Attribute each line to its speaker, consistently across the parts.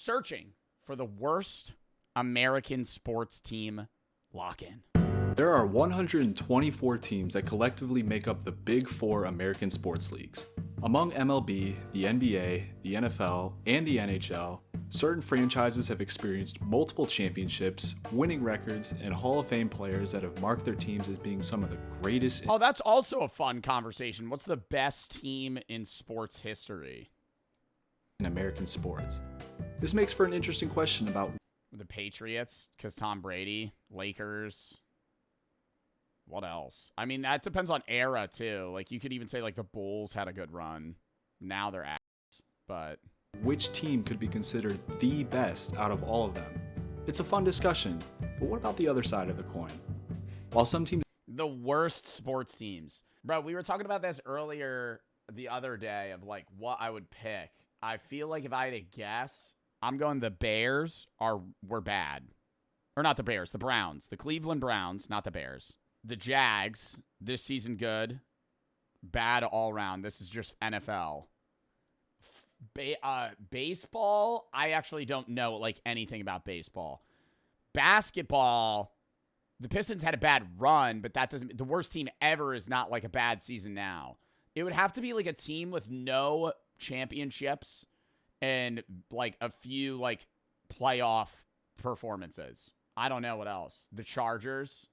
Speaker 1: searching for the worst American sports team lock-in.
Speaker 2: There are 124 teams that collectively make up the Big Four American sports leagues. Among MLB, the NBA, the NFL, and the NHL, certain franchises have experienced multiple championships, winning records, and Hall of Fame players that have marked their teams as being some of the greatest.
Speaker 1: Oh, that's also a fun conversation. What's the best team in sports history?
Speaker 2: In American sports. This makes for an interesting question about
Speaker 1: the Patriots, because Tom Brady, Lakers. What else? I mean, that depends on era, too. Like, you could even say, like, the Bulls had a good run. Now they're ass, but...
Speaker 2: which team could be considered the best out of all of them. It's a fun discussion, but what about the other side of the coin? While some teams...
Speaker 1: the worst sports teams. Bro, we were talking about this earlier the other day of, like, what I would pick. I feel like if I had to guess, I'm going the Bears were bad. Or not the Bears, the Browns. The Cleveland Browns, not the Bears. The Jags, this season good. Bad all around. This is just NFL. Baseball, I actually don't know, like, anything about baseball. Basketball, the Pistons had a bad run, but that doesn't... the worst team ever is not, like, a bad season now. It would have to be, like, a team with no championships and, like, a few, like, playoff performances. I don't know what else. The Chargers...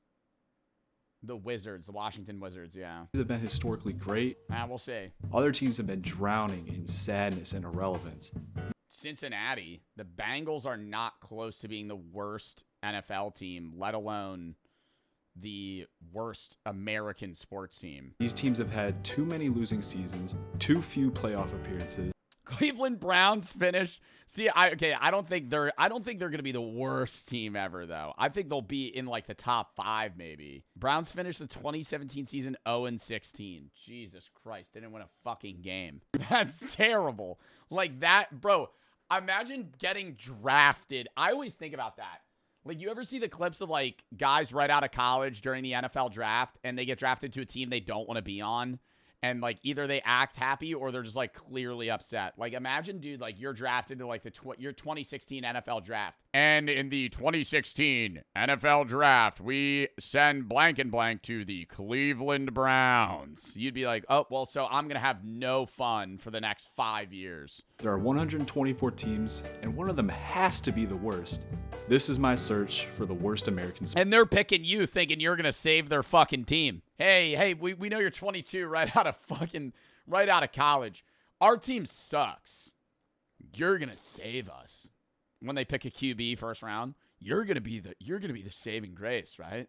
Speaker 1: the Wizards, the Washington Wizards, yeah.
Speaker 2: have been historically great.
Speaker 1: We'll see.
Speaker 2: Other teams have been drowning in sadness and irrelevance.
Speaker 1: Cincinnati, the Bengals are not close to being the worst NFL team, let alone the worst American sports team.
Speaker 2: These teams have had too many losing seasons, too few playoff appearances.
Speaker 1: Cleveland Browns finished. See, I don't think they're going to be the worst team ever, though. I think they'll be in, like, the top 5, maybe. Browns finished the 2017 season 0-16. Jesus Christ, didn't win a fucking game. That's terrible. Like, that, bro, imagine getting drafted. I always think about that. Like, you ever see the clips of, like, guys right out of college during the NFL draft, and they get drafted to a team they don't want to be on? And, like, either they act happy or they're just, like, clearly upset. Like, imagine, dude, like, you're drafted to, like, your 2016 NFL draft. And in the 2016 NFL draft, we send blank and blank to the Cleveland Browns. You'd be like, oh, well, so I'm going to have no fun for the next 5 years.
Speaker 2: There are 124 teams, and one of them has to be the worst. This is my search for the worst American sports.
Speaker 1: And they're picking you thinking you're going to save their fucking team. Hey, we know you're 22 right out of college. Our team sucks. You're going to save us. When they pick a QB first round, you're going to be the saving grace, right?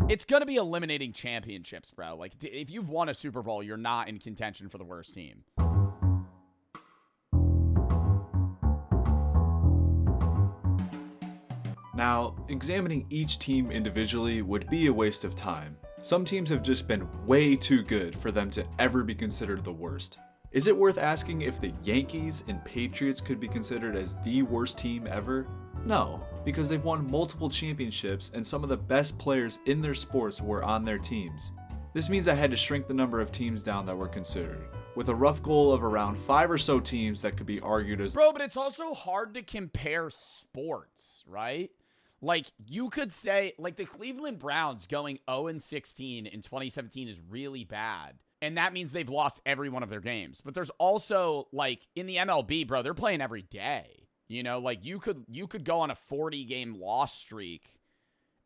Speaker 1: It's going to be eliminating championships, bro. Like, if you've won a Super Bowl, you're not in contention for the worst team.
Speaker 2: Now, examining each team individually would be a waste of time. Some teams have just been way too good for them to ever be considered the worst. Is it worth asking if the Yankees and Patriots could be considered as the worst team ever? No, because they've won multiple championships and some of the best players in their sports were on their teams. This means I had to shrink the number of teams down that were considered, with a rough goal of around 5 or so teams that could be argued as...
Speaker 1: Bro, but it's also hard to compare sports, right? Like, you could say, like, the Cleveland Browns going 0-16 in 2017 is really bad. And that means they've lost every one of their games. But there's also, like, in the MLB, bro, they're playing every day. You know, like, you could go on a 40-game loss streak,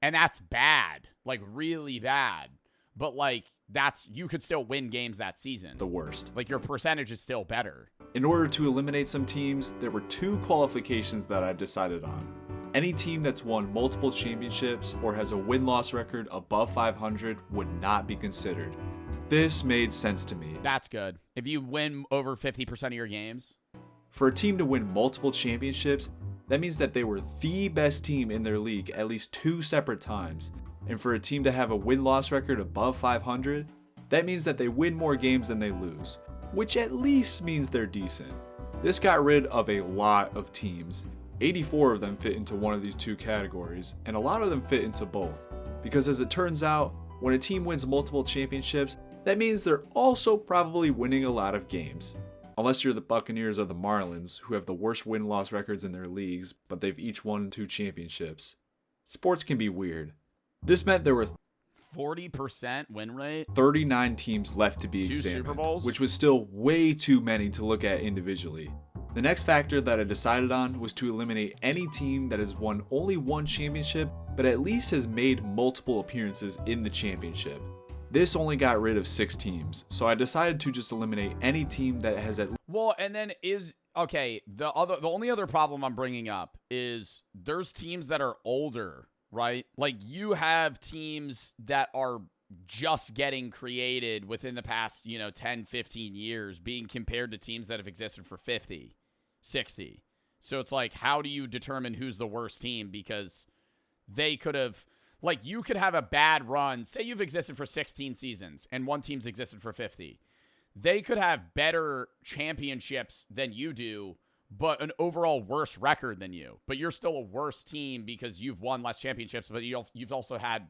Speaker 1: and that's bad. Like, really bad. But, like, you could still win games that season.
Speaker 2: The worst.
Speaker 1: Like, your percentage is still better.
Speaker 2: In order to eliminate some teams, there were 2 qualifications that I decided on. Any team that's won multiple championships or has a win-loss record above 500 would not be considered. This made sense to me.
Speaker 1: That's good. If you win over 50% of your games.
Speaker 2: For a team to win multiple championships, that means that they were the best team in their league at least 2 separate times. And for a team to have a win-loss record above 500, that means that they win more games than they lose, which at least means they're decent. This got rid of a lot of teams. 84 of them fit into one of these 2 categories, and a lot of them fit into both. Because as it turns out, when a team wins multiple championships, that means they're also probably winning a lot of games. Unless you're the Buccaneers or the Marlins, who have the worst win-loss records in their leagues, but they've each won 2 championships. Sports can be weird. This meant there were
Speaker 1: 40% win rate?
Speaker 2: 39 teams left to be
Speaker 1: 2
Speaker 2: examined,
Speaker 1: Super Bowls?
Speaker 2: which was still way too many to look at individually. The next factor that I decided on was to eliminate any team that has won only 1 championship, but at least has made multiple appearances in the championship. This only got rid of 6 teams, so I decided to just eliminate any team that has at
Speaker 1: Well, and then okay, the only other problem I'm bringing up is there's teams that are older, right? Like you have teams that are just getting created within the past, 10, 15 years being compared to teams that have existed for 50, 60. So it's like, how do you determine who's the worst team? Because they could have, like, you could have a bad run. Say you've existed for 16 seasons and one team's existed for 50. They could have better championships than you do, but an overall worse record than you. But you're still a worse team because you've won less championships, but you've also had,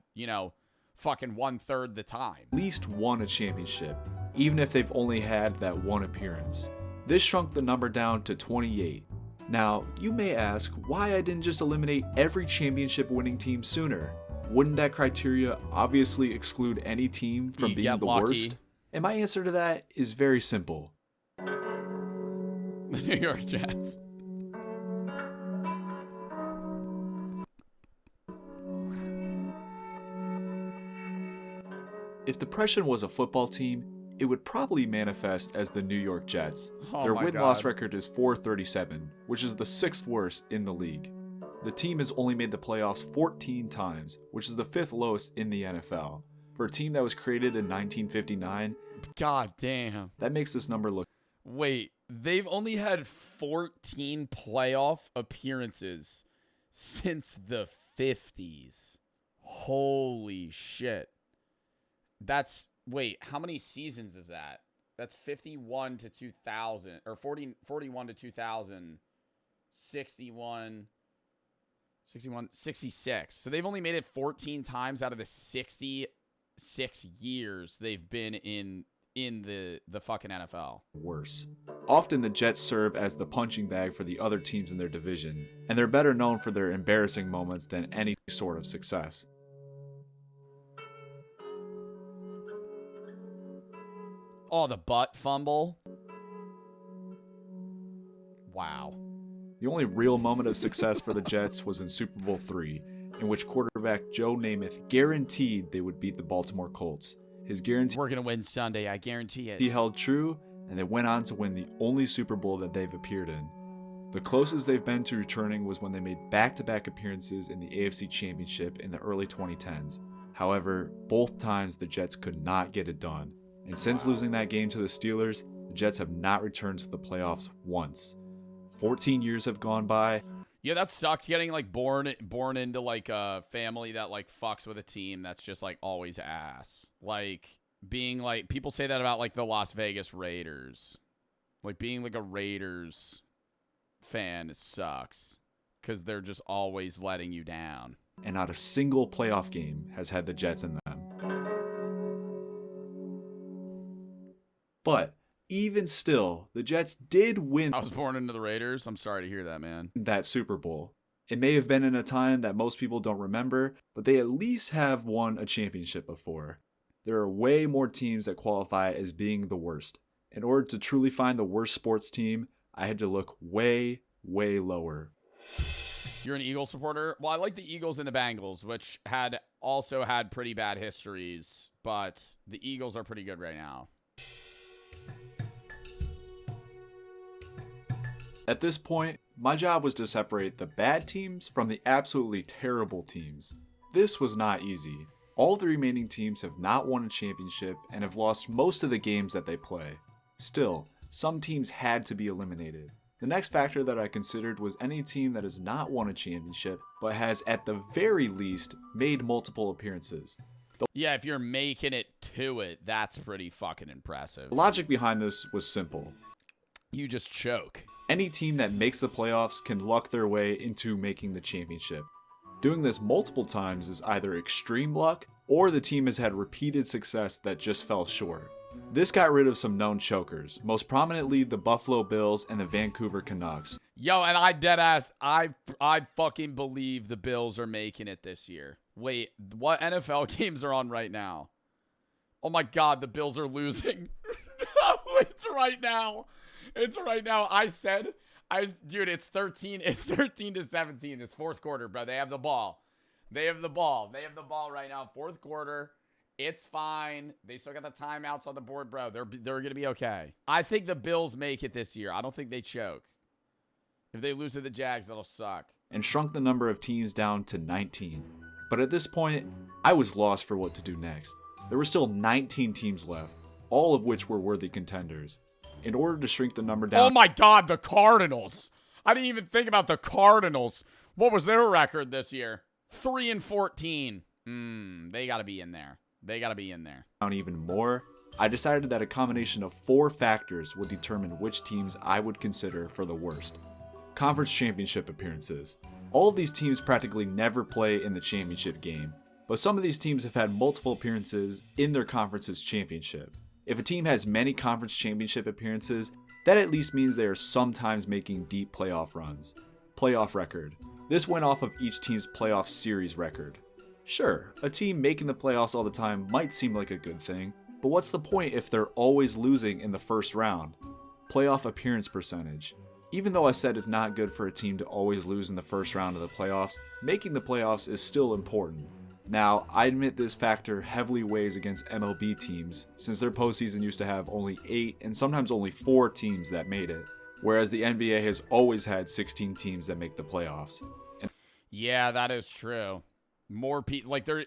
Speaker 1: fucking 1/3 the time.
Speaker 2: least won a championship, even if they've only had that 1 appearance. This shrunk the number down to 28. Now, you may ask why I didn't just eliminate every championship winning team sooner. Wouldn't that criteria obviously exclude any team from
Speaker 1: You
Speaker 2: being
Speaker 1: get
Speaker 2: the
Speaker 1: lucky.
Speaker 2: worst? And my answer to that is very simple.
Speaker 1: The New York Jets.
Speaker 2: If depression was a football team, it would probably manifest as the New York Jets.
Speaker 1: Oh
Speaker 2: Their
Speaker 1: my
Speaker 2: win-loss
Speaker 1: God.
Speaker 2: record is 437, which is the 6th worst in the league. The team has only made the playoffs 14 times, which is the 5th lowest in the NFL. For a team that was created in 1959,
Speaker 1: God damn.
Speaker 2: that makes this number look
Speaker 1: Wait, they've only had 14 playoff appearances since the 50s. Holy shit. Wait, how many seasons is that? That's 51 to 2000, or 41 to 2000, 61, 66. So they've only made it 14 times out of the 66 years they've been in the fucking NFL.
Speaker 2: worse. Often the Jets serve as the punching bag for the other teams in their division, and they're better known for their embarrassing moments than any sort of success.
Speaker 1: Oh, the butt fumble. Wow.
Speaker 2: The only real moment of success for the Jets was in Super Bowl III, in which quarterback Joe Namath guaranteed they would beat the Baltimore Colts. His guarantee
Speaker 1: We're going to win Sunday, I guarantee it.
Speaker 2: held true, and they went on to win the only Super Bowl that they've appeared in. The closest they've been to returning was when they made back-to-back appearances in the AFC Championship in the early 2010s. However, both times the Jets could not get it done. And since losing that game to the Steelers, the Jets have not returned to the playoffs once. 14 years have gone by.
Speaker 1: Yeah, that sucks getting like born into like a family that like fucks with a team that's just like always ass. Like being like, people say that about like the Las Vegas Raiders. Like being like a Raiders fan sucks because they're just always letting you down.
Speaker 2: And not a single playoff game has had the Jets in them. But even still, the Jets did win
Speaker 1: I was born into the Raiders. I'm sorry to hear that, man.
Speaker 2: that Super Bowl. It may have been in a time that most people don't remember, but they at least have won a championship before. There are way more teams that qualify as being the worst. In order to truly find the worst sports team, I had to look way, way lower.
Speaker 1: You're an Eagles supporter? Well, I like the Eagles and the Bengals, which had also had pretty bad histories, but the Eagles are pretty good right now.
Speaker 2: At this point, my job was to separate the bad teams from the absolutely terrible teams. This was not easy. All the remaining teams have not won a championship and have lost most of the games that they play. Still, some teams had to be eliminated. The next factor that I considered was any team that has not won a championship, but has at the very least made multiple appearances.
Speaker 1: Yeah, if you're making it to it, that's pretty fucking impressive.
Speaker 2: The logic behind this was simple.
Speaker 1: You just choke.
Speaker 2: Any team that makes the playoffs can luck their way into making the championship. Doing this multiple times is either extreme luck, or the team has had repeated success that just fell short. This got rid of some known chokers, most prominently the Buffalo Bills and the Vancouver Canucks.
Speaker 1: Yo, and I fucking believe the Bills are making it this year. Wait, what NFL games are on right now? Oh my God, the Bills are losing. It's right now. It's right now. Dude, it's 13 to 17. It's fourth quarter, bro. They have the ball. They have the ball right now. Fourth quarter. It's fine. They still got the timeouts on the board, bro. They're going to be okay. I think the Bills make it this year. I don't think they choke. If they lose to the Jags, that'll suck.
Speaker 2: And shrunk the number of teams down to 19. But at this point, I was lost for what to do next. There were still 19 teams left, all of which were worthy contenders. In order to shrink the number down...
Speaker 1: Oh my God, the Cardinals. I didn't even think about the Cardinals. What was their record this year? 3-14. They got to be in there. They got to be in there.
Speaker 2: Down even more, I decided that a combination of 4 factors would determine which teams I would consider for the worst. Conference championship appearances. All of these teams practically never play in the championship game, but some of these teams have had multiple appearances in their conference's championship. If a team has many conference championship appearances, that at least means they are sometimes making deep playoff runs. Playoff record. This went off of each team's playoff series record. Sure, a team making the playoffs all the time might seem like a good thing, but what's the point if they're always losing in the first round? Playoff appearance percentage. Even though I said it's not good for a team to always lose in the first round of the playoffs, making the playoffs is still important. Now, I admit this factor heavily weighs against MLB teams, since their postseason used to have only 8 and sometimes only 4 teams that made it, whereas the NBA has always had 16 teams that make the playoffs.
Speaker 1: Yeah, that is true. More people, like they're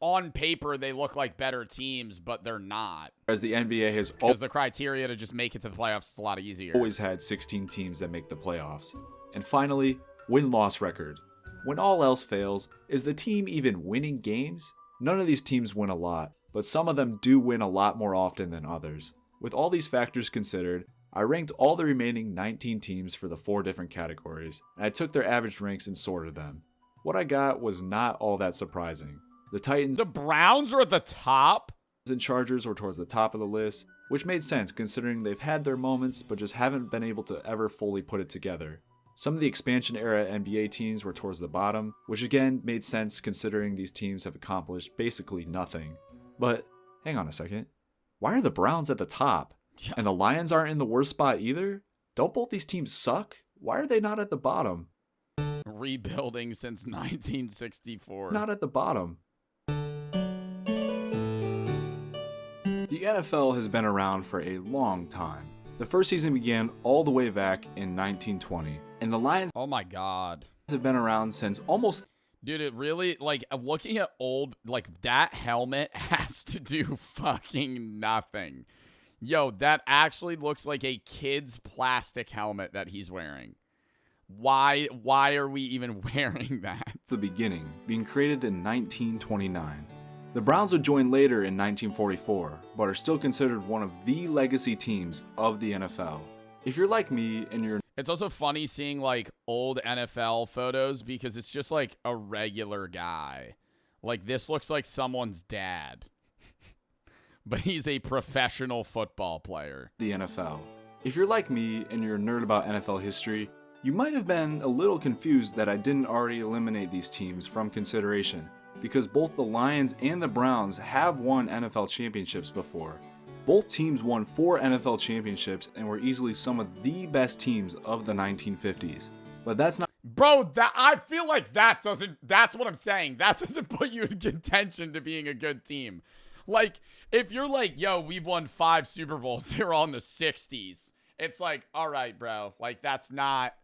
Speaker 1: on paper, they look like better teams, but they're not.
Speaker 2: Whereas the NBA has
Speaker 1: because the criteria to just make it to the playoffs is a lot easier.
Speaker 2: Always had 16 teams that make the playoffs. And finally, win-loss record. When all else fails, is the team even winning games? None of these teams win a lot, but some of them do win a lot more often than others. With all these factors considered, I ranked all the remaining 19 teams for the 4 different categories, and I took their average ranks and sorted them. What I got was not all that surprising. The Titans,
Speaker 1: the Browns are at the top,
Speaker 2: and Chargers were towards the top of the list, which made sense considering they've had their moments but just haven't been able to ever fully put it together. Some of the expansion era NBA teams were towards the bottom, which again made sense considering these teams have accomplished basically nothing. But hang on a second. Why are the Browns at the top? And the Lions aren't in the worst spot either? Don't both these teams suck? Why are they not at the bottom?
Speaker 1: Rebuilding since 1964.
Speaker 2: Not at the bottom. The NFL has been around for a long time. The first season began all the way back in 1920, and the Lions,
Speaker 1: oh my God,
Speaker 2: have been around since almost...
Speaker 1: Dude, it really, like, looking at old, like, that helmet has to do fucking nothing. Yo, that actually looks like a kid's plastic helmet that he's wearing. Why are we even wearing that?
Speaker 2: The beginning, being created in 1929. The Browns would join later in 1944, but are still considered one of the legacy teams of the NFL. If you're like me and you're...
Speaker 1: It's also funny seeing, like, old NFL photos because it's just, like, a regular guy. Like, this looks like someone's dad. But he's a professional football player.
Speaker 2: The NFL. If you're like me and you're a nerd about NFL history, you might have been a little confused that I didn't already eliminate these teams from consideration, because both the Lions and the Browns have won NFL championships before. Both teams won 4 NFL championships and were easily some of the best teams of the 1950s. But that's not...
Speaker 1: Bro, I feel like that's what I'm saying. That doesn't put you in contention to being a good team. Like, if you're like, yo, we've won 5 Super Bowls, they were all in the 60s. It's like, all right, bro. Like, that's not...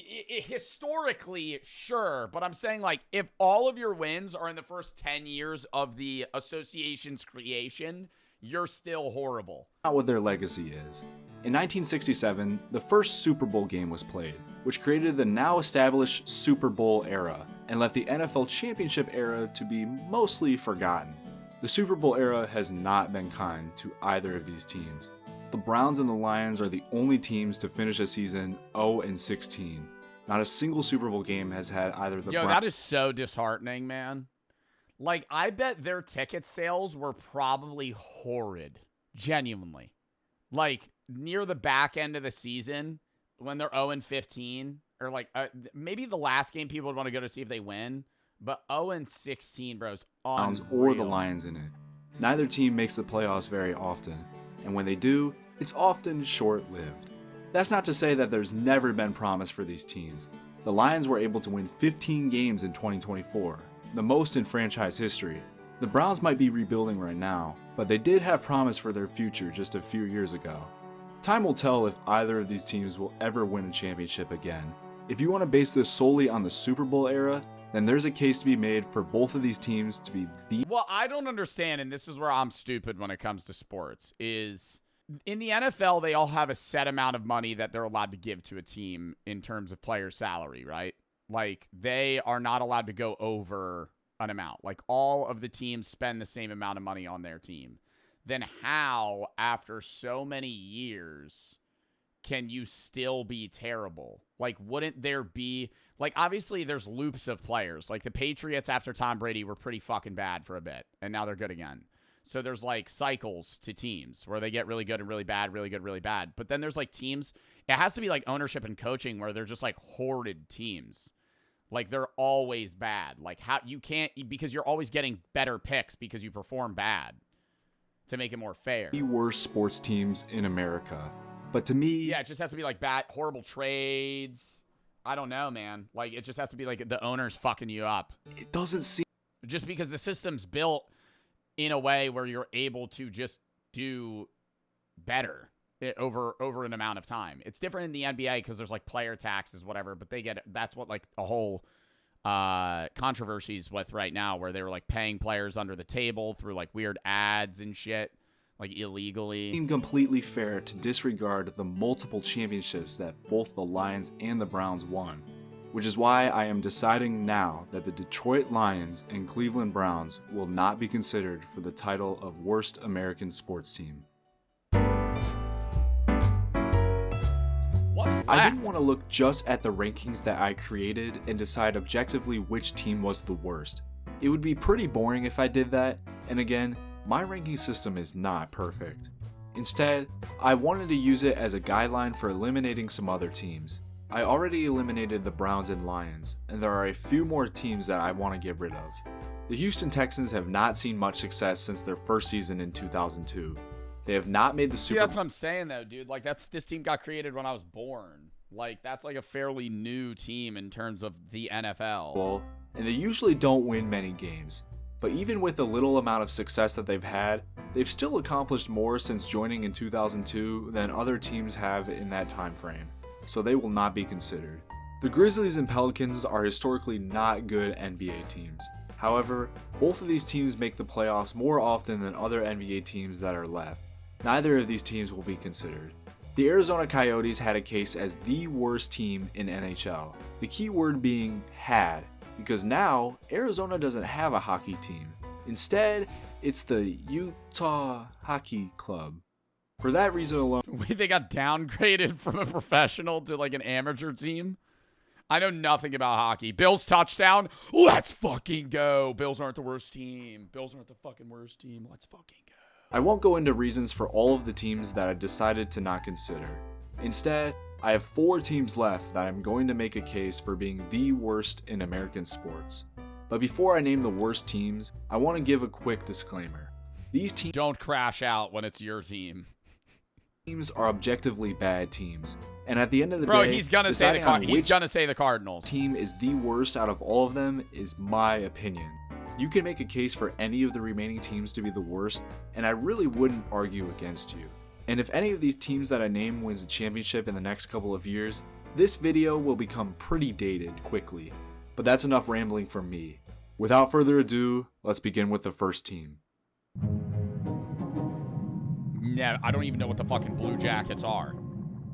Speaker 1: historically, sure, but I'm saying, like, if all of your wins are in the first 10 years of the association's creation, you're still horrible.
Speaker 2: Not what their legacy is. In 1967, the first Super Bowl game was played, which created the now established Super Bowl era and left the NFL championship era to be mostly forgotten. The Super Bowl era has not been kind to either of these teams. The Browns and the Lions are the only teams to finish a season 0-16. Not a single Super Bowl game has had either the
Speaker 1: Browns... Yo, that is so disheartening, man. Like, I bet their ticket sales were probably horrid. Genuinely. Like, near the back end of the season, when they're 0-15, or like maybe the last game people would want to go to see if they win, but 0-16, bro, is
Speaker 2: Browns
Speaker 1: unreal.
Speaker 2: or the Lions in it. Neither team makes the playoffs very often, and when they do, it's often short-lived. That's not to say that there's never been promise for these teams. The Lions were able to win 15 games in 2024, the most in franchise history. The Browns might be rebuilding right now, but they did have promise for their future just a few years ago. Time will tell if either of these teams will ever win a championship again. If you want to base this solely on the Super Bowl era, then there's a case to be made for both of these teams to be the...
Speaker 1: Well, I don't understand, and this is where I'm stupid when it comes to sports, is in the NFL, they all have a set amount of money that they're allowed to give to a team in terms of player salary, right? Like, they are not allowed to go over an amount. Like, all of the teams spend the same amount of money on their team. Then how, after so many years, can you still be terrible? Like, wouldn't there be... Like, obviously, there's loops of players. Like, the Patriots after Tom Brady were pretty fucking bad for a bit, and now they're good again. So there's, like, cycles to teams where they get really good and really bad, really good, really bad. But then there's, like, teams... It has to be, like, ownership and coaching where they're just, like, hoarded teams. Like, they're always bad. Like, how... You can't... Because you're always getting better picks because you perform bad to make it more fair.
Speaker 2: The worst sports teams in America. But to me...
Speaker 1: Yeah, it just has to be, like, bad... Horrible trades... I don't know, man. Like, it just has to be like the owner's fucking you up.
Speaker 2: It doesn't seem...
Speaker 1: Just because the system's built in a way where you're able to just do better over an amount of time. It's different in the NBA because there's like player taxes, whatever, but they get... That's what like a whole controversies with right now, where they were like paying players under the table through like weird ads and shit. Like, illegally.
Speaker 2: It seemed completely fair to disregard the multiple championships that both the Lions and the Browns won, which is why I am deciding now that the Detroit Lions and Cleveland Browns will not be considered for the title of worst American sports team.
Speaker 1: What's left?
Speaker 2: I didn't want to look just at the rankings that I created and decide objectively which team was the worst. It would be pretty boring if I did that, and again, my ranking system is not perfect. Instead, I wanted to use it as a guideline for eliminating some other teams. I already eliminated the Browns and Lions, and there are a few more teams that I want to get rid of. The Houston Texans have not seen much success since their first season in 2002. They have not made the Super Bowl.
Speaker 1: That's what I'm saying, though, dude. Like, this team got created when I was born. Like, that's like a fairly new team in terms of the NFL.
Speaker 2: And they usually don't win many games. But even with the little amount of success that they've had, they've still accomplished more since joining in 2002 than other teams have in that time frame, so they will not be considered. The Grizzlies and Pelicans are historically not good NBA teams. However, both of these teams make the playoffs more often than other NBA teams that are left. Neither of these teams will be considered. The Arizona Coyotes had a case as the worst team in NHL, the key word being had, because now Arizona doesn't have a hockey team. Instead, it's the Utah Hockey Club. For that reason alone...
Speaker 1: Wait, they got downgraded from a professional to like an amateur team? I know nothing about hockey. Bills touchdown. Let's fucking go. Bills aren't the worst team. Bills aren't the fucking worst team. Let's fucking go.
Speaker 2: I won't go into reasons for all of the teams that I decided to not consider. Instead, I have 4 teams left that I'm going to make a case for being the worst in American sports. But before I name the worst teams, I want to give a quick disclaimer. These teams
Speaker 1: don't crash out when it's your team.
Speaker 2: Teams are objectively bad teams, and at the end of the
Speaker 1: day,
Speaker 2: bro,
Speaker 1: he's gonna say the Cardinals.
Speaker 2: Team is the worst out of all of them is my opinion. You can make a case for any of the remaining teams to be the worst, and I really wouldn't argue against you. And if any of these teams that I name wins a championship in the next couple of years, this video will become pretty dated quickly. But that's enough rambling from me. Without further ado, let's begin with the first team.
Speaker 1: Yeah, I don't even know what the fucking Blue Jackets are.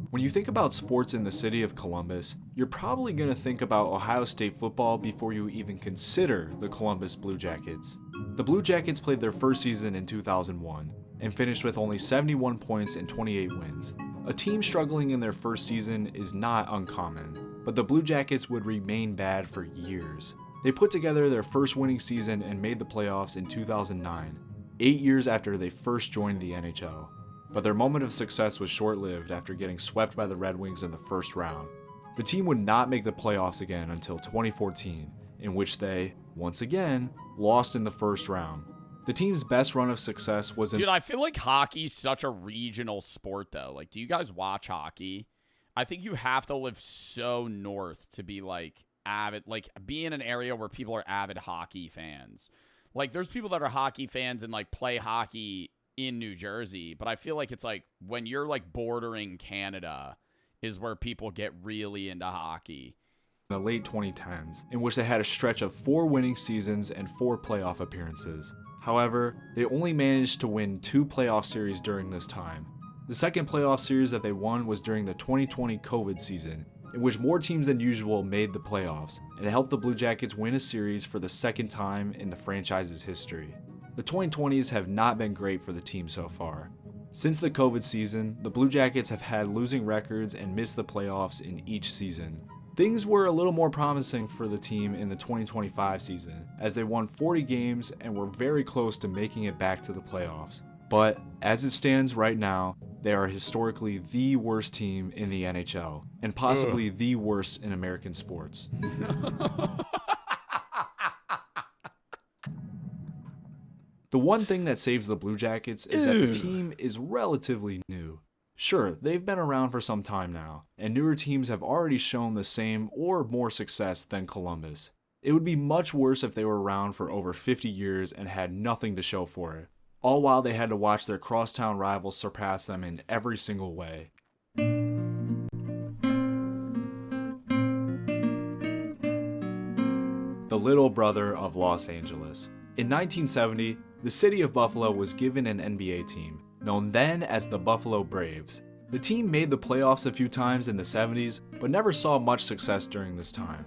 Speaker 2: When you think about sports in the city of Columbus, you're probably going to think about Ohio State football before you even consider the Columbus Blue Jackets. The Blue Jackets played their first season in 2001 and finished with only 71 points and 28 wins. A team struggling in their first season is not uncommon, but the Blue Jackets would remain bad for years. They put together their first winning season and made the playoffs in 2009. 8 years after they first joined the NHL. But their moment of success was short-lived after getting swept by the Red Wings in the first round. The team would not make the playoffs again until 2014, in which they, once again, lost in the first round. The team's best run of success was in—
Speaker 1: Dude, I feel like hockey's such a regional sport, though. Like, do you guys watch hockey? I think you have to live so north to be, like, avid, like, be in an area where people are avid hockey fans. Like, there's people that are hockey fans and, like, play hockey in New Jersey, but I feel like it's, like, when you're, like, bordering Canada is where people get really into hockey.
Speaker 2: the late 2010s, in which they had a stretch of 4 winning seasons and 4 playoff appearances. However, they only managed to win 2 playoff series during this time. The second playoff series that they won was during the 2020 COVID season, in which more teams than usual made the playoffs, and it helped the Blue Jackets win a series for the second time in the franchise's history. The 2020s have not been great for the team so far. Since the COVID season, the Blue Jackets have had losing records and missed the playoffs in each season. Things were a little more promising for the team in the 2025 season, as they won 40 games and were very close to making it back to the playoffs. But as it stands right now, they are historically the worst team in the NHL, and possibly the worst in American sports. The one thing that saves the Blue Jackets is that the team is relatively new. Sure, they've been around for some time now, and newer teams have already shown the same or more success than Columbus. It would be much worse if they were around for over 50 years and had nothing to show for it, all while they had to watch their crosstown rivals surpass them in every single way. The little brother of Los Angeles. In 1970, the city of Buffalo was given an NBA team, known then as the Buffalo Braves. The team made the playoffs a few times in the 70s, but never saw much success during this time.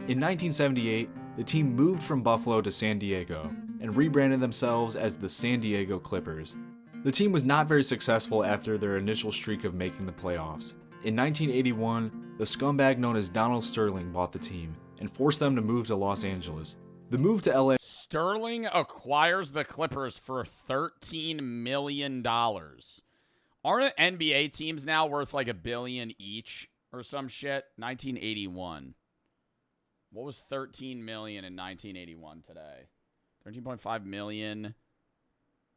Speaker 2: In 1978, the team moved from Buffalo to San Diego, and rebranded themselves as the San Diego Clippers. The team was not very successful after their initial streak of making the playoffs. In 1981, the scumbag known as Donald Sterling bought the team, and forced them to move to Los Angeles. The move to LA—
Speaker 1: Sterling acquires the Clippers for $13 million. Aren't NBA teams now worth like $1 billion each or some shit? 1981. What was $13 million in 1981 today? 13.5 million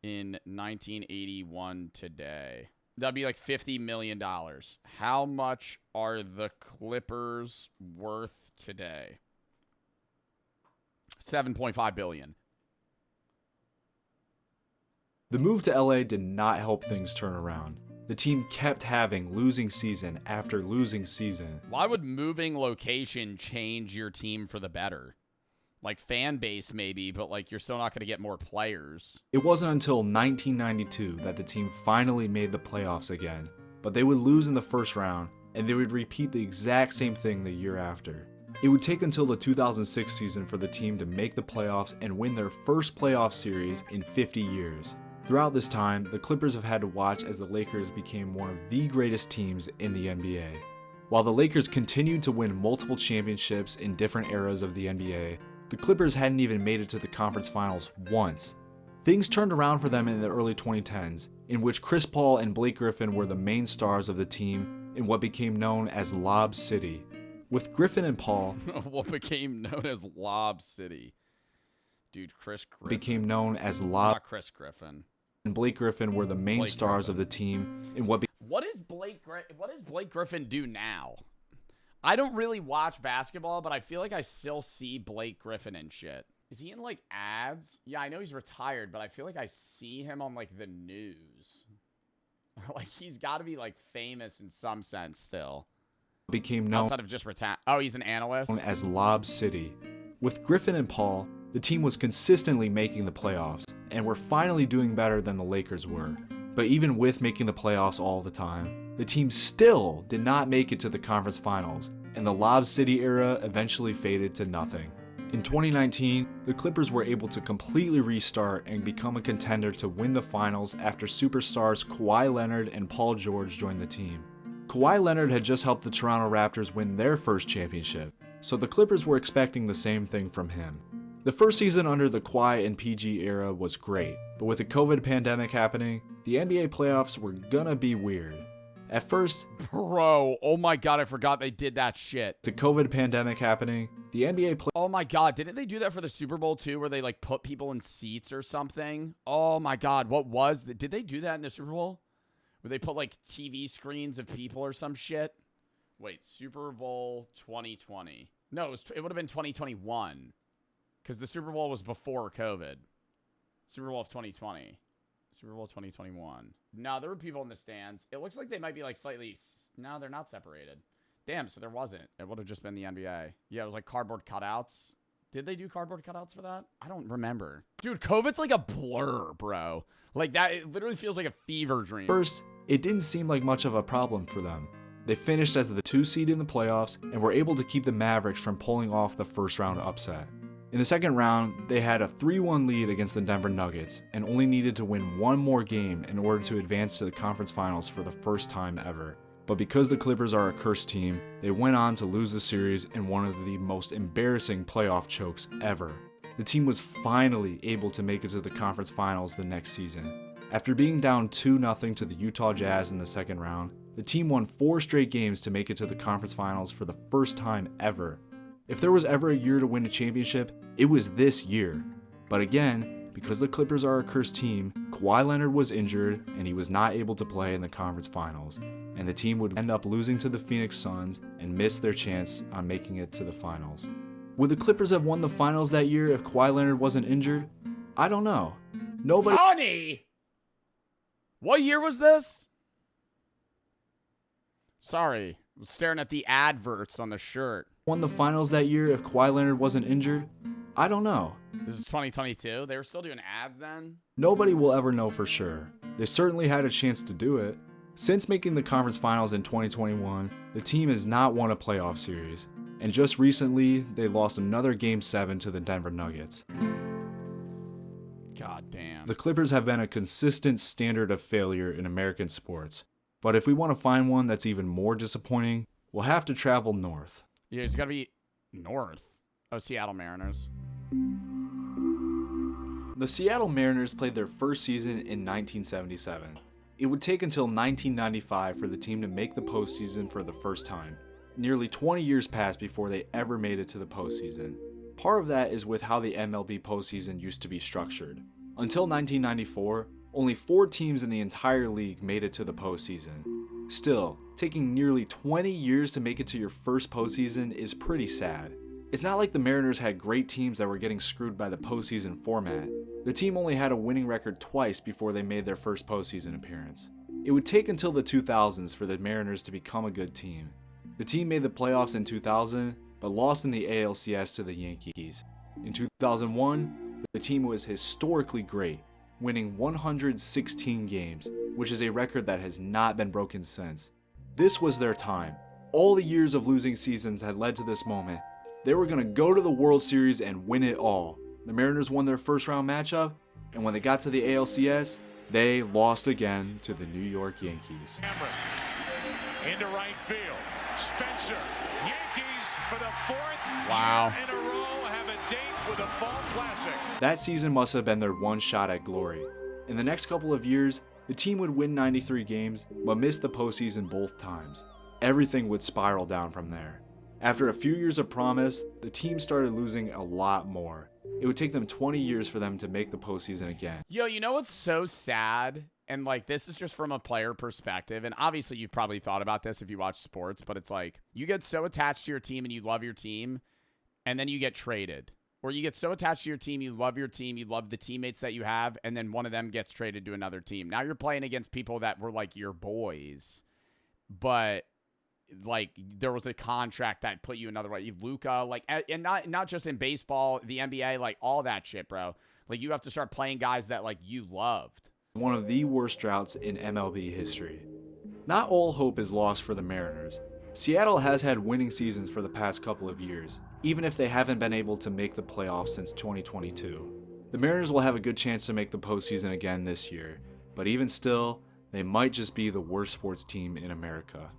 Speaker 1: in 1981 today. That'd be like $50 million. How much are the Clippers worth today? 7.5 billion.
Speaker 2: The move to LA did not help things turn around. The team kept having losing season after losing season.
Speaker 1: Why would moving location change your team for the better? Like fan base maybe, but like you're still not going to get more players.
Speaker 2: It wasn't until 1992 that the team finally made the playoffs again, but they would lose in the first round, and they would repeat the exact same thing the year after. It would take until the 2006 season for the team to make the playoffs and win their first playoff series in 50 years. Throughout this time, the Clippers have had to watch as the Lakers became one of the greatest teams in the NBA. While the Lakers continued to win multiple championships in different eras of the NBA, the Clippers hadn't even made it to the conference finals once. Things turned around for them in the early 2010s, in which Chris Paul and Blake Griffin were the main stars of the team in what became known as Lob City. With Griffin and Paul,
Speaker 1: what became known as Lob City. Dude, Chris Griffin.
Speaker 2: Became known as Lob.
Speaker 1: Not Chris Griffin.
Speaker 2: And Blake Griffin were the main
Speaker 1: Blake
Speaker 2: stars
Speaker 1: Griffin.
Speaker 2: of the team in what
Speaker 1: What does Blake Griffin do now? I don't really watch basketball, but I feel like I still see Blake Griffin and shit. Is he in like ads? Yeah, I know he's retired, but I feel like I see him on like the news. Like he's got to be like famous in some sense still.
Speaker 2: became known
Speaker 1: Outside of just retired. Oh, he's an analyst?
Speaker 2: as Lob City. With Griffin and Paul, the team was consistently making the playoffs, and were finally doing better than the Lakers were. But even with making the playoffs all the time, the team still did not make it to the conference finals, and the Lob City era eventually faded to nothing. In 2019, the Clippers were able to completely restart and become a contender to win the finals after superstars Kawhi Leonard and Paul George joined the team. Kawhi Leonard had just helped the Toronto Raptors win their first championship, so the Clippers were expecting the same thing from him. The first season under the Kawhi and PG era was great, but with the COVID pandemic happening, the NBA playoffs were gonna be weird. At first,
Speaker 1: Bro, oh my god, I forgot they did that shit.
Speaker 2: the COVID pandemic happening, the NBA
Speaker 1: Oh my god, didn't they do that for the Super Bowl too, where they like put people in seats or something? Oh my god, did they do that in the Super Bowl? Where they put like TV screens of people or some shit? Wait, Super Bowl 2020. No, it would have been 2021. Because the Super Bowl was before COVID. Super Bowl of 2020. Super Bowl 2021. No, there were people in the stands. It looks like they might be like slightly... No, they're not separated. Damn, so there wasn't. It would have just been the NBA. Yeah, it was like cardboard cutouts. Did they do cardboard cutouts for that? I don't remember. Dude, COVID's like a blur, bro. Like that, it literally feels like a fever dream.
Speaker 2: First, it didn't seem like much of a problem for them. They finished as the 2 seed in the playoffs and were able to keep the Mavericks from pulling off the first round upset. In the second round, they had a 3-1 lead against the Denver Nuggets and only needed to win one more game in order to advance to the conference finals for the first time ever. But because the Clippers are a cursed team, they went on to lose the series in one of the most embarrassing playoff chokes ever. The team was finally able to make it to the conference finals the next season. After being down 2-0 to the Utah Jazz in the second round, the team won 4 straight games to make it to the conference finals for the first time ever. If there was ever a year to win a championship, it was this year. But again, because the Clippers are a cursed team, Kawhi Leonard was injured and he was not able to play in the conference finals, and the team would end up losing to the Phoenix Suns and miss their chance on making it to the finals. Would the Clippers have won the finals that year if Kawhi Leonard wasn't injured? I don't know. Nobody
Speaker 1: Honey! What year was this? Sorry, I was staring at the adverts on the shirt.
Speaker 2: won the finals that year if Kawhi Leonard wasn't injured? I don't know.
Speaker 1: This is 2022. They were still doing ads then?
Speaker 2: Nobody will ever know for sure. They certainly had a chance to do it. Since making the conference finals in 2021, the team has not won a playoff series, and just recently, they lost another Game 7 to the Denver Nuggets.
Speaker 1: God damn.
Speaker 2: The Clippers have been a consistent standard of failure in American sports, but if we want to find one that's even more disappointing, we'll have to travel north.
Speaker 1: Yeah, it's gotta be north. Oh, Seattle Mariners.
Speaker 2: The Seattle Mariners played their first season in 1977. It would take until 1995 for the team to make the postseason for the first time. Nearly 20 years passed before they ever made it to the postseason. Part of that is with how the MLB postseason used to be structured. Until 1994, only 4 teams in the entire league made it to the postseason. Still, taking nearly 20 years to make it to your first postseason is pretty sad. It's not like the Mariners had great teams that were getting screwed by the postseason format. The team only had a winning record twice before they made their first postseason appearance. It would take until the 2000s for the Mariners to become a good team. The team made the playoffs in 2000, but lost in the ALCS to the Yankees. In 2001, the team was historically great, winning 116 games, which is a record that has not been broken since. This was their time. All the years of losing seasons had led to this moment. They were going to go to the World Series and win it all. The Mariners won their first round matchup, and when they got to the ALCS, they lost again to the New York Yankees.
Speaker 3: Into right field. Spencer. Yankees for the 4th
Speaker 1: Wow.
Speaker 3: year in a row have a date with a fall classic.
Speaker 2: That season must have been their one shot at glory. In the next couple of years, the team would win 93 games, but miss the postseason both times. Everything would spiral down from there. After a few years of promise, the team started losing a lot more. It would take them 20 years for them to make the postseason again.
Speaker 1: Yo, you know what's so sad? And like, this is just from a player perspective. And obviously, you've probably thought about this if you watch sports, but it's like, you get so attached to your team and you love your team, and then you get traded. Or you get so attached to your team, you love the teammates that you have, and then one of them gets traded to another team. Now you're playing against people that were like your boys, but like there was a contract that put you another way. Luka, like, and not just in baseball, the NBA, like all that shit, bro. Like you have to start playing guys that like you loved.
Speaker 2: One of the worst droughts in MLB history. Not all hope is lost for the Mariners. Seattle has had winning seasons for the past couple of years, even if they haven't been able to make the playoffs since 2022. The Mariners will have a good chance to make the postseason again this year, but even still, they might just be the worst sports team in America.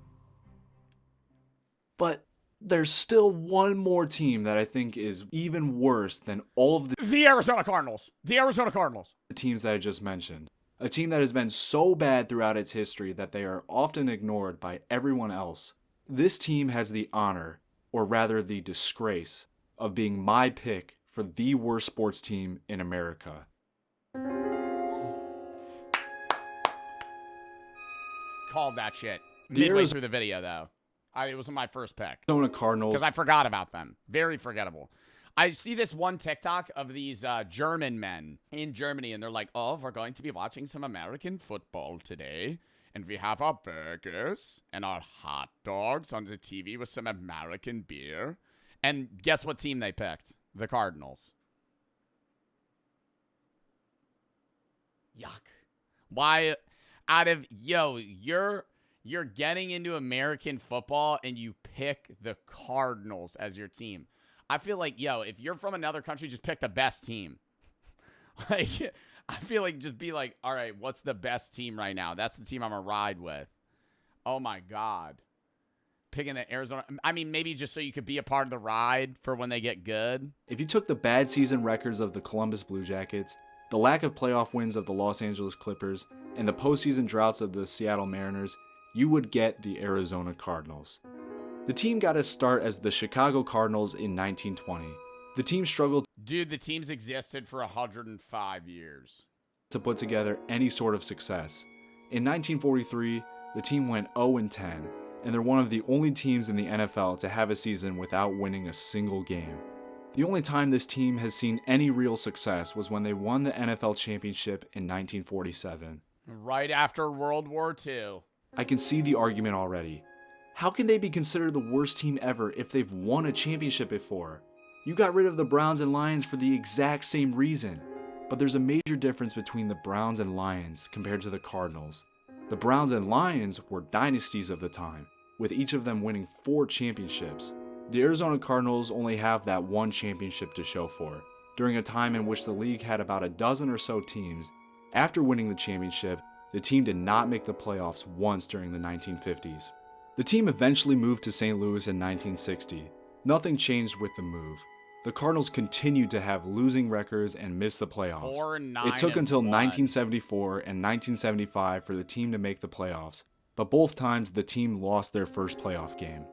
Speaker 2: But There's still one more team that I think is even worse than all of
Speaker 1: The Arizona Cardinals. The Arizona Cardinals.
Speaker 2: the teams that I just mentioned. A team that has been so bad throughout its history that they are often ignored by everyone else. This team has the honor, or rather the disgrace, of being my pick for the worst sports team in America.
Speaker 1: Called that shit.
Speaker 2: The
Speaker 1: Midway
Speaker 2: Arizona
Speaker 1: through the video, though. It was my first pick.
Speaker 2: Cardinals.
Speaker 1: Because I forgot about them. Very forgettable. I see this one TikTok of these German men in Germany, and they're like, oh, we're going to be watching some American football today, and we have our burgers and our hot dogs on the TV with some American beer. And guess what team they picked? The Cardinals. Yuck. Why? Out of, you're getting into American football and you pick the Cardinals as your team. I feel like, if you're from another country, just pick the best team. Like, I feel like just be like, all right, what's the best team right now? That's the team I'm going to ride with. Oh, my God. Picking the Arizona. I mean, maybe just so you could be a part of the ride for when they get good.
Speaker 2: If you took the bad season records of the Columbus Blue Jackets, the lack of playoff wins of the Los Angeles Clippers, and the postseason droughts of the Seattle Mariners, you would get the Arizona Cardinals. The team got its start as the Chicago Cardinals in 1920. The team struggled
Speaker 1: Dude, the teams existed for 105 years.
Speaker 2: to put together any sort of success. In 1943, the team went 0-10, and they're one of the only teams in the NFL to have a season without winning a single game. The only time this team has seen any real success was when they won the NFL championship in 1947.
Speaker 1: Right after World War II.
Speaker 2: I can see the argument already. How can they be considered the worst team ever if they've won a championship before? You got rid of the Browns and Lions for the exact same reason. But there's a major difference between the Browns and Lions compared to the Cardinals. The Browns and Lions were dynasties of the time, with each of them winning 4 championships. The Arizona Cardinals only have that one championship to show for, during a time in which the league had about a dozen or so teams. After winning the championship, the team did not make the playoffs once during the 1950s. The team eventually moved to St. Louis in 1960. Nothing changed with the move. The Cardinals continued to have losing records and miss the playoffs.
Speaker 1: 4-9
Speaker 2: It took until
Speaker 1: and
Speaker 2: 1974 and 1975 for the team to make the playoffs, but both times the team lost their first playoff game.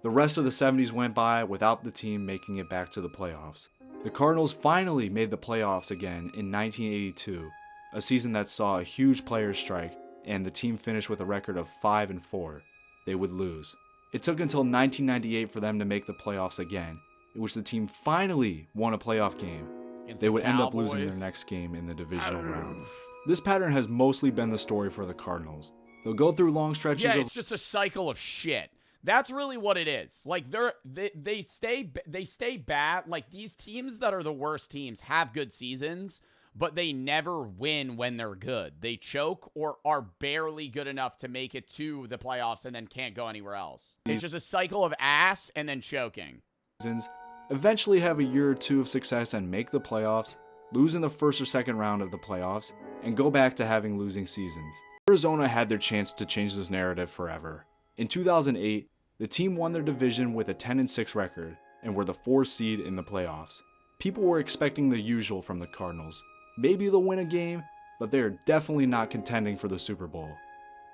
Speaker 2: The rest of the 70s went by without the team making it back to the playoffs. The Cardinals finally made the playoffs again in 1982, a season that saw a huge players' strike, and the team finished with a record of 5-4. They would lose. It took until 1998 for them to make the playoffs again, in which the team finally won a playoff game.
Speaker 1: Against
Speaker 2: They
Speaker 1: the
Speaker 2: would end up losing
Speaker 1: Cowboys.
Speaker 2: their next game in the divisional round. This pattern has mostly been the story for the Cardinals. They'll go through long stretches
Speaker 1: Yeah,
Speaker 2: of
Speaker 1: it's just a cycle of shit. That's really what it is. Like they stay bad. Like these teams that are the worst teams have good seasons, but they never win when they're good. They choke or are barely good enough to make it to the playoffs and then can't go anywhere else. It's just a cycle of ass and then choking.
Speaker 2: seasons, eventually have a year or two of success and make the playoffs, lose in the first or second round of the playoffs, and go back to having losing seasons. Arizona had their chance to change this narrative forever. In 2008, the team won their division with a 10-6 record and were the 4th seed in the playoffs. People were expecting the usual from the Cardinals. Maybe they'll win a game, but they are definitely not contending for the Super Bowl.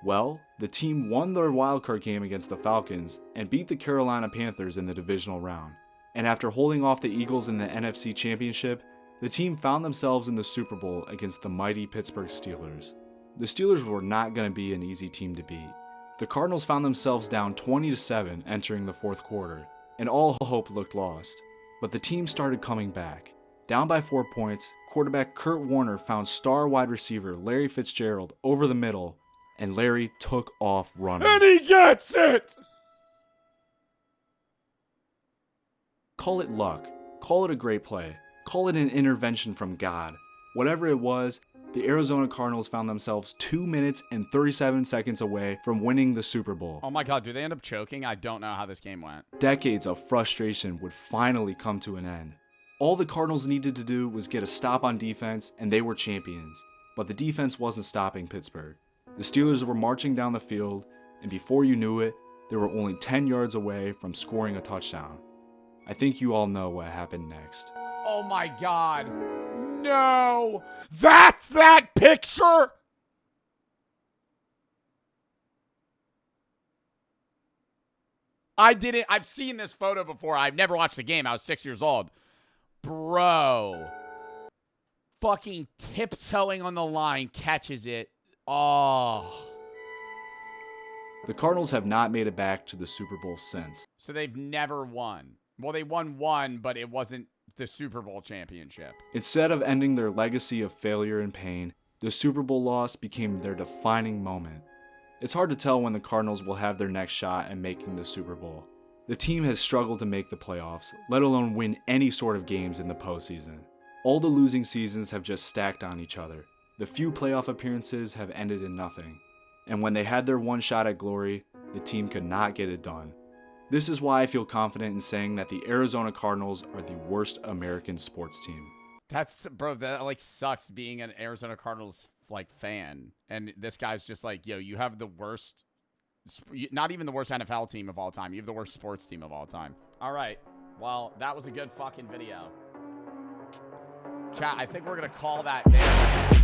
Speaker 2: Well, the team won their wildcard game against the Falcons and beat the Carolina Panthers in the divisional round. And after holding off the Eagles in the NFC Championship, the team found themselves in the Super Bowl against the mighty Pittsburgh Steelers. The Steelers were not going to be an easy team to beat. The Cardinals found themselves down 20-7 entering the 4th quarter, and all hope looked lost. But the team started coming back. Down by 4 points, quarterback Kurt Warner found star wide receiver Larry Fitzgerald over the middle, and Larry took off running.
Speaker 1: And he gets it!
Speaker 2: Call it luck, call it a great play, call it an intervention from God. Whatever it was, the Arizona Cardinals found themselves 2 minutes and 37 seconds away from winning the Super Bowl.
Speaker 1: Oh my God, do they end up choking? I don't know how this game went.
Speaker 2: Decades of frustration would finally come to an end. All the Cardinals needed to do was get a stop on defense, and they were champions. But the defense wasn't stopping Pittsburgh. The Steelers were marching down the field, and before you knew it, they were only 10 yards away from scoring a touchdown. I think you all know what happened next.
Speaker 1: Oh my God. No. That's that picture. I've seen this photo before. I've never watched the game. I was 6 years old. Bro. Fucking tiptoeing on the line, catches it. Oh.
Speaker 2: The Cardinals have not made it back to the Super Bowl since.
Speaker 1: So they've never won. Well, they won one, but it wasn't the Super Bowl championship.
Speaker 2: Instead of ending their legacy of failure and pain, the Super Bowl loss became their defining moment. It's hard to tell when the Cardinals will have their next shot at making the Super Bowl. The team has struggled to make the playoffs, let alone win any sort of games in the postseason. All the losing seasons have just stacked on each other. The few playoff appearances have ended in nothing. And when they had their one shot at glory, the team could not get it done. This is why I feel confident in saying that the Arizona Cardinals are the worst American sports team.
Speaker 1: Bro, that like sucks being an Arizona Cardinals like fan. And this guy's just like, yo, you have the worst, not even the worst NFL team of all time. You have the worst sports team of all time. All right. Well, that was a good fucking video. Chat, I think we're going to call that there.